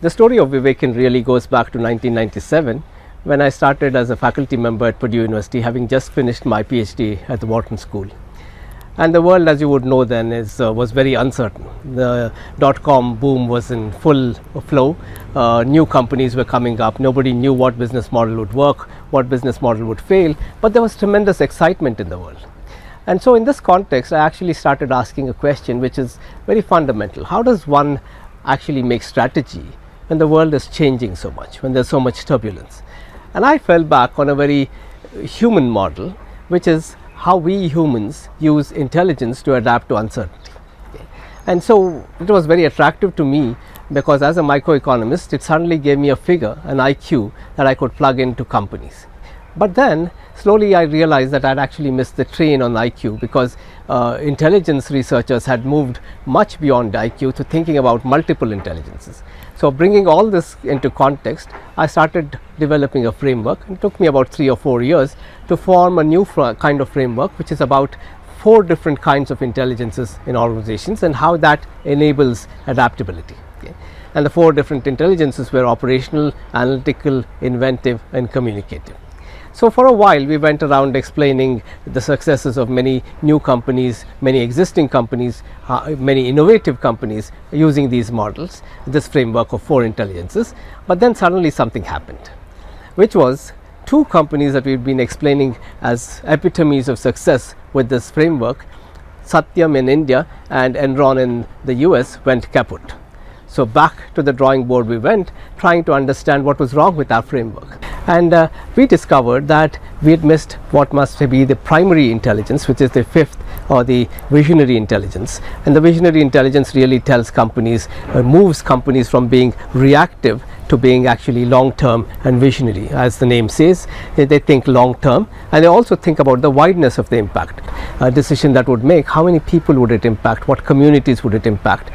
The story of Vivekan really goes back to 1997 when I started as a faculty member at Purdue University, having just finished my PhD at the Wharton School. And the world, as you would know then, was very uncertain. The dot-com boom was in full flow. New companies were coming up. Nobody knew what business model would work, what business model would fail, but there was tremendous excitement in the world. And so in this context, I actually started asking a question which is very fundamental. How does one actually make strategy when the world is changing so much, when there's so much turbulence? And I fell back on a very human model, which is how we humans use intelligence to adapt to uncertainty. And so it was very attractive to me because as a microeconomist, it suddenly gave me a figure, an IQ that I could plug into companies. But then slowly I realized that I'd actually missed the train on IQ because intelligence researchers had moved much beyond IQ to thinking about multiple intelligences. So bringing all this into context, I started developing a framework. It took me about 3 or 4 years to form a new kind of framework, which is about 4 different kinds of intelligences in organizations and how that enables adaptability. Okay. And the 4 different intelligences were operational, analytical, inventive, and communicative. So for a while we went around explaining the successes of many new companies, many existing companies, many innovative companies using these models, this framework of 4 intelligences. But then suddenly something happened, which was 2 companies that we've been explaining as epitomes of success with this framework, Satyam in India and Enron in the US, went kaput. So back to the drawing board we went, trying to understand what was wrong with our framework. And we discovered that we had missed what must be the primary intelligence, which is the 5th, or the visionary intelligence. And the visionary intelligence really tells companies, moves companies from being reactive to being actually long term and visionary. As the name says, they think long term, and they also think about the wideness of the impact. A decision that would make, how many people would it impact, what communities would it impact?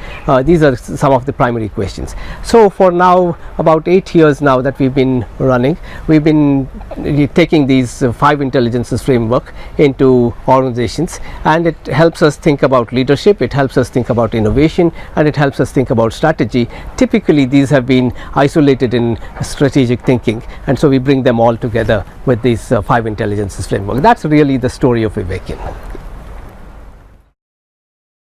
These are some of the primary questions. So for now about 8 years now that we've been running, we've been taking these 5 intelligences framework into organizations, and it helps us think about leadership, it helps us think about innovation, and it helps us think about strategy. Typically these have been isolated in strategic thinking, and so we bring them all together with these 5 intelligences framework. That's really the story of Vivekan.